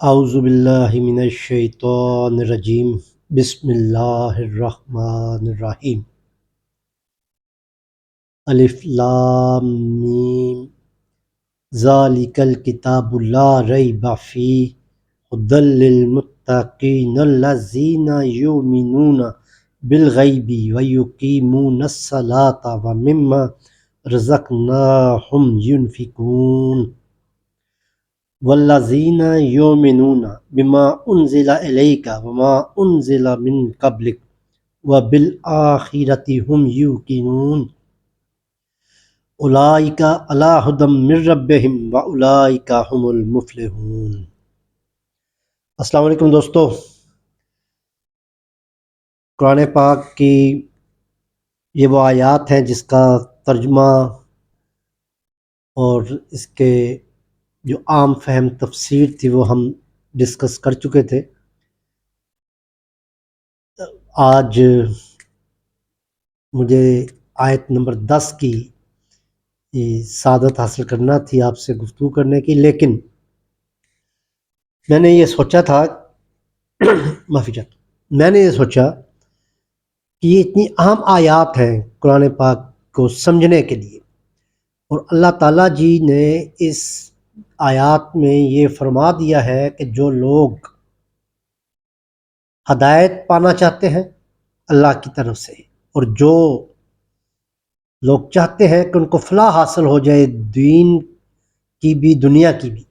اعوذ باللہ من الشیطان الرجیم بسم اللہ الرحمن الرحیم الف لام میم ذالک الکتاب لا ریب فیہ ھدی للمتقین الذین یؤمنون بالغیب ویقیمون الصلاۃ ومما رزقناہم ینفقون والذین یؤمنون بما انزل الیک وما انزل من قبلک وبالآخرۃ هم یوقنون اولئک علی ھدی من ربہم واولئک هم المفلحون۔ السلام علیکم دوستو، قرآن پاک کی یہ وہ آیات ہیں جس کا ترجمہ اور اس کے جو عام فہم تفسیر تھی وہ ہم ڈسکس کر چکے تھے۔ آج مجھے آیت نمبر 10 کی سعادت حاصل کرنا تھی، آپ سے گفتگو کرنے کی، لیکن میں نے یہ سوچا تھا میں نے یہ سوچا کہ یہ اتنی اہم آیات ہیں قرآن پاک کو سمجھنے کے لیے، اور اللہ تعالیٰ جی نے اس آیات میں یہ فرما دیا ہے کہ جو لوگ ہدایت پانا چاہتے ہیں اللہ کی طرف سے، اور جو لوگ چاہتے ہیں کہ ان کو فلاح حاصل ہو جائے دین کی بھی دنیا کی بھی،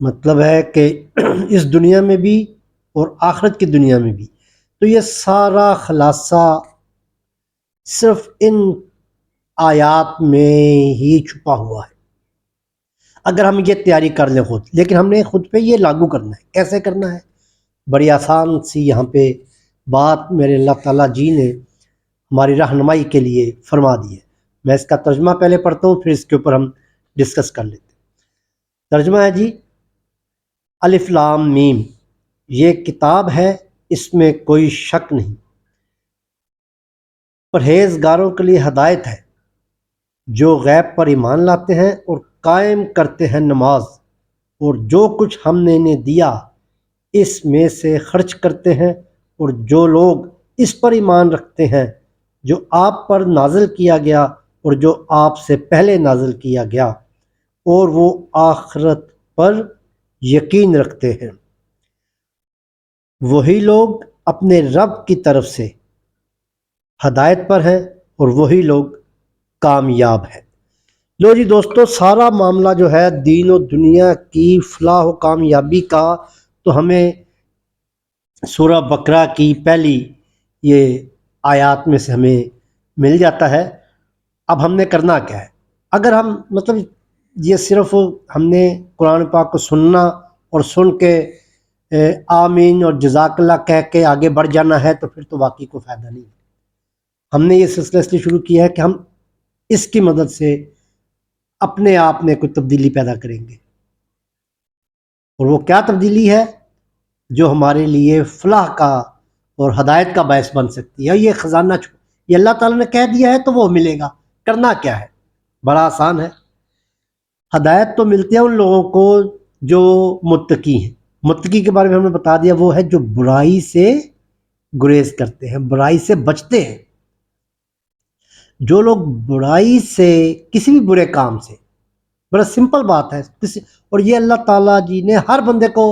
مطلب ہے کہ اس دنیا میں بھی اور آخرت کی دنیا میں بھی، تو یہ سارا خلاصہ صرف ان آیات میں ہی چھپا ہوا ہے اگر ہم یہ تیاری کر لیں خود۔ لیکن ہم نے خود پہ یہ لاگو کرنا ہے۔ کیسے کرنا ہے؟ بڑی آسان سی یہاں پہ بات میرے اللہ تعالیٰ جی نے ہماری رہنمائی کے لیے فرما دی ہے۔ میں اس کا ترجمہ پہلے پڑھتا ہوں، پھر اس کے اوپر ہم ڈسکس کر لیتے ہیں۔ ترجمہ ہے جی، الف لام میم، یہ کتاب ہے، اس میں کوئی شک نہیں، پرہیزگاروں کے لیے ہدایت ہے، جو غیب پر ایمان لاتے ہیں اور قائم کرتے ہیں نماز، اور جو کچھ ہم نے انہیں دیا اس میں سے خرچ کرتے ہیں، اور جو لوگ اس پر ایمان رکھتے ہیں جو آپ پر نازل کیا گیا اور جو آپ سے پہلے نازل کیا گیا، اور وہ آخرت پر یقین رکھتے ہیں، وہی لوگ اپنے رب کی طرف سے ہدایت پر ہیں اور وہی لوگ کامیاب ہیں۔ لو جی دوستو، سارا معاملہ جو ہے دین و دنیا کی فلاح و کامیابی کا تو ہمیں سورہ بقرہ کی پہلی یہ آیات میں سے ہمیں مل جاتا ہے۔ اب ہم نے کرنا کیا ہے؟ اگر ہم یہ صرف ہم نے قرآن پاک کو سننا اور سن کے آمین اور جزاک اللہ کہہ کے آگے بڑھ جانا ہے تو پھر تو واقعی کوئی فائدہ نہیں۔ ہم نے یہ سلسلہ اس لیے شروع کیا ہے کہ ہم اس کی مدد سے اپنے آپ میں کوئی تبدیلی پیدا کریں گے، اور وہ کیا تبدیلی ہے جو ہمارے لیے فلاح کا اور ہدایت کا باعث بن سکتی ہے۔ یہ خزانہ یہ اللہ تعالیٰ نے کہہ دیا ہے تو وہ ملے گا۔ کرنا کیا ہے؟ بڑا آسان ہے۔ ہدایت تو ملتی ہے ان لوگوں کو جو متقی ہیں۔ متقی کے بارے میں ہم نے بتا دیا، وہ ہے جو برائی سے گریز کرتے ہیں، برائی سے بچتے ہیں۔ جو لوگ برائی سے، کسی بھی برے کام سے، بڑا سمپل بات ہے، اور یہ اللہ تعالیٰ جی نے ہر بندے کو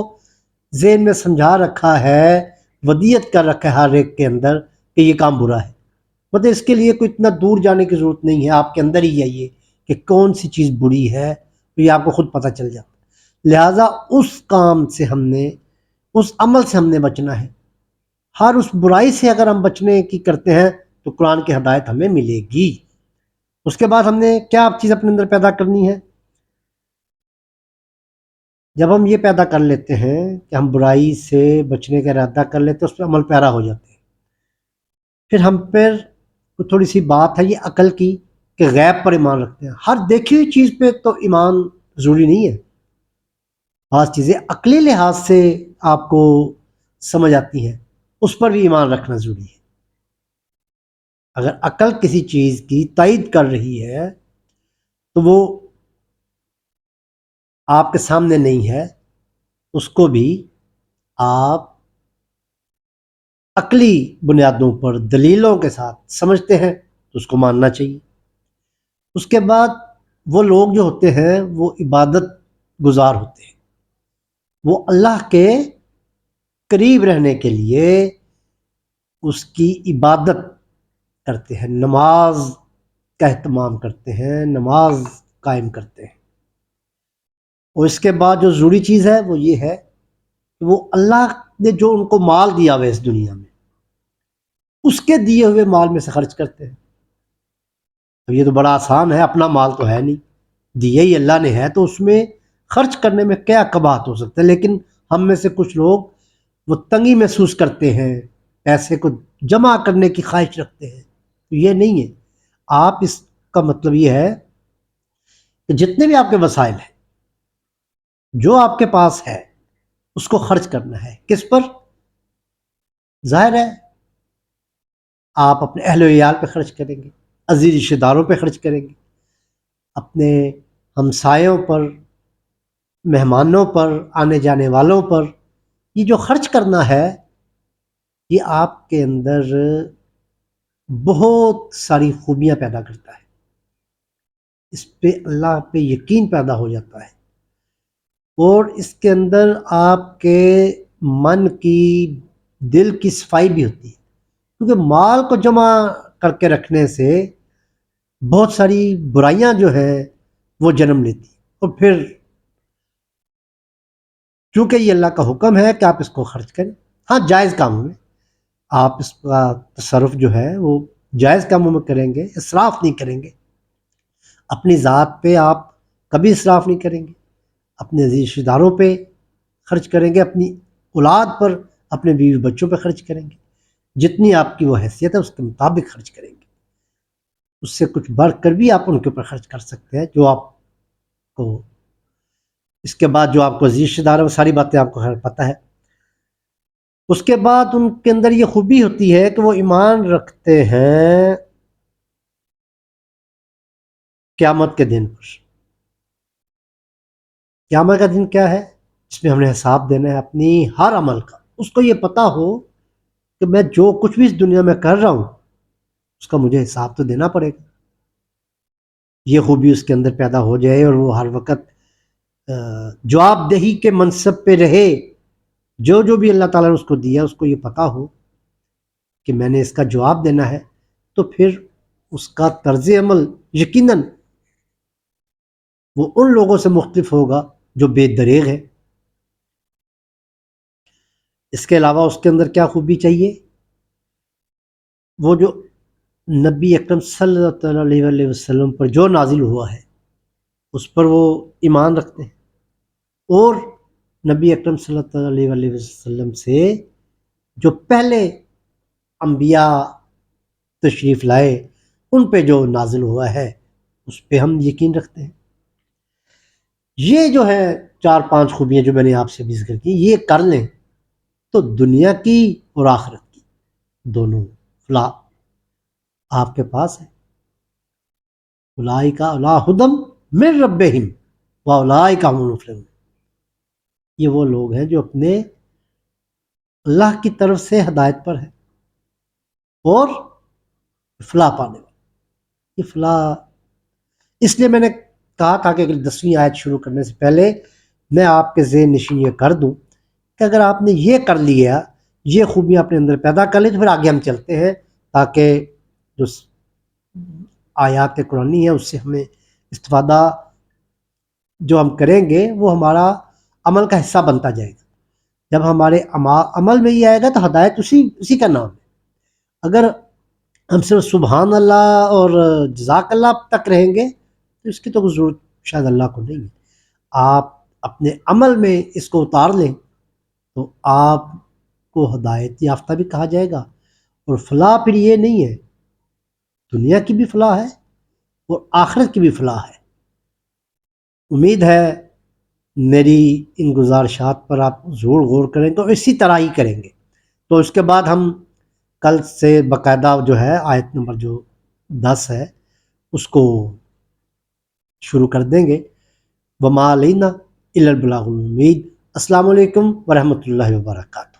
ذہن میں سمجھا رکھا ہے، ودیت کر رکھا ہے ہر ایک کے اندر کہ یہ کام برا ہے۔ اس کے لیے کوئی اتنا دور جانے کی ضرورت نہیں ہے، آپ کے اندر ہی آئیے کہ کون سی چیز بری ہے تو یہ آپ کو خود پتہ چل جاتا۔ لہٰذا اس کام سے ہم نے، اس عمل سے ہم نے بچنا ہے۔ ہر اس برائی سے اگر ہم بچنے کی کرتے ہیں تو قرآن کی ہدایت ہمیں ملے گی۔ اس کے بعد ہم نے کیا چیز اپنے اندر پیدا کرنی ہے؟ جب ہم یہ پیدا کر لیتے ہیں کہ ہم برائی سے بچنے کا ارادہ کر لیتے ہیں، اس پہ عمل پیرا ہو جاتے ہیں، پھر ہم پر تھوڑی سی بات ہے یہ عقل کی کہ غیب پر ایمان رکھتے ہیں۔ ہر دیکھی ہوئی چیز پہ تو ایمان ضروری نہیں ہے، بعض چیزیں عقلی لحاظ سے آپ کو سمجھ آتی ہیں، اس پر بھی ایمان رکھنا ضروری ہے۔ اگر عقل کسی چیز کی تائید کر رہی ہے تو وہ آپ کے سامنے نہیں ہے، اس کو بھی آپ عقلی بنیادوں پر دلیلوں کے ساتھ سمجھتے ہیں تو اس کو ماننا چاہیے۔ اس کے بعد وہ لوگ جو ہوتے ہیں وہ عبادت گزار ہوتے ہیں، وہ اللہ کے قریب رہنے کے لیے اس کی عبادت کرتے ہیں، نماز کا اہتمام کرتے ہیں، نماز قائم کرتے ہیں۔ اور اس کے بعد جو ضروری چیز ہے وہ یہ ہے کہ وہ اللہ نے جو ان کو مال دیا ہوا ہے اس دنیا میں، اس کے دیے ہوئے مال میں سے خرچ کرتے ہیں۔ اب یہ تو بڑا آسان ہے، اپنا مال تو ہے نہیں، دیا ہی اللہ نے ہے، تو اس میں خرچ کرنے میں کیا قباحت ہو سکتا ہے۔ لیکن ہم میں سے کچھ لوگ وہ تنگی محسوس کرتے ہیں، پیسے کو جمع کرنے کی خواہش رکھتے ہیں، تو یہ نہیں ہے۔ آپ اس کا مطلب یہ ہے کہ جتنے بھی آپ کے وسائل ہیں، جو آپ کے پاس ہے، اس کو خرچ کرنا ہے۔ کس پر؟ ظاہر ہے آپ اپنے اہل و عیال پہ خرچ کریں گے، عزیز رشتہ داروں پہ خرچ کریں گے، اپنے ہمسایوں پر، مہمانوں پر، آنے جانے والوں پر۔ یہ جو خرچ کرنا ہے یہ آپ کے اندر بہت ساری خوبیاں پیدا کرتا ہے، اس پہ اللہ پہ یقین پیدا ہو جاتا ہے، اور اس کے اندر آپ کے من کی، دل کی صفائی بھی ہوتی ہے، کیونکہ مال کو جمع کر کے رکھنے سے بہت ساری برائیاں جو ہیں وہ جنم لیتی، اور پھر چونکہ یہ اللہ کا حکم ہے کہ آپ اس کو خرچ کریں، ہاں جائز کاموں میں آپ اس کا تصرف جو ہے وہ جائز کاموں میں کریں گے، اسراف نہیں کریں گے۔ اپنی ذات پہ آپ کبھی اسراف نہیں کریں گے، اپنے عزیز رشتہ داروں پہ خرچ کریں گے، اپنی اولاد پر، اپنے بیوی بچوں پہ خرچ کریں گے، جتنی آپ کی وہ حیثیت ہے اس کے مطابق خرچ کریں گے۔ اس سے کچھ بڑھ کر بھی آپ ان کے اوپر خرچ کر سکتے ہیں جو آپ کو، اس کے بعد جو آپ کو عزیز رشتہ دار ہے وہ ساری باتیں آپ کو خیر پتہ ہے۔ اس کے بعد ان کے اندر یہ خوبی ہوتی ہے کہ وہ ایمان رکھتے ہیں قیامت کے دن پر۔ قیامت کا دن کیا ہے؟ جس میں ہم نے حساب دینا ہے اپنی ہر عمل کا۔ اس کو یہ پتہ ہو کہ میں جو کچھ بھی اس دنیا میں کر رہا ہوں اس کا مجھے حساب تو دینا پڑے گا۔ یہ خوبی اس کے اندر پیدا ہو جائے اور وہ ہر وقت جواب دہی کے منصب پہ رہے، جو جو بھی اللہ تعالیٰ نے اس کو دیا اس کو یہ پتہ ہو کہ میں نے اس کا جواب دینا ہے، تو پھر اس کا طرز عمل یقیناً وہ ان لوگوں سے مختلف ہوگا جو بے دریغ ہیں۔ اس کے علاوہ اس کے اندر کیا خوبی چاہیے؟ وہ جو نبی اکرم صلی اللہ علیہ وسلم پر جو نازل ہوا ہے اس پر وہ ایمان رکھتے ہیں، اور نبی اکرم صلی اللہ علیہ وسلم سے جو پہلے انبیاء تشریف لائے ان پہ جو نازل ہوا ہے اس پہ ہم یقین رکھتے ہیں۔ یہ جو ہے 4-5 خوبیاں جو میں نے آپ سے بھی ذکر کی، یہ کر لیں تو دنیا کی اور آخرت کی دونوں فلاح آپ کے پاس ہے۔ اولئک علی ھدی من ربہم واولئک ھم المفلحون۔ یہ وہ لوگ ہیں جو اپنے اللہ کی طرف سے ہدایت پر ہیں اور فلاح پانے والے۔ یہ فلاح اس لیے میں نے کہا تھا کہ 10ویں آیت شروع کرنے سے پہلے میں آپ کے ذہن نشین یہ کر دوں کہ اگر آپ نے یہ کر لیا، یہ خوبیاں اپنے اندر پیدا کر لی، تو پھر آگے ہم چلتے ہیں تاکہ جو آیات قرآنی ہیں اس سے ہمیں استفادہ جو ہم کریں گے وہ ہمارا عمل کا حصہ بنتا جائے گا۔ جب ہمارے عمل میں یہ آئے گا تو ہدایت اسی کا نام ہے۔ اگر ہم صرف سبحان اللہ اور جزاک اللہ تک رہیں گے تو اس کی تو ضرورت شاید اللہ کو نہیں ہے۔ آپ اپنے عمل میں اس کو اتار لیں تو آپ کو ہدایت یافتہ بھی کہا جائے گا، اور فلاح پھر یہ نہیں ہے، دنیا کی بھی فلاح ہے اور آخرت کی بھی فلاح ہے۔ امید ہے میری ان گزارشات پر آپ ضرور غور کریں گے اور اسی طرح ہی کریں گے۔ تو اس کے بعد ہم کل سے باقاعدہ جو ہے آیت نمبر جو 10 ہے اس کو شروع کر دیں گے۔ وما علینا الا البلاغ المبین۔ السلام علیکم ورحمۃ اللہ وبرکاتہ۔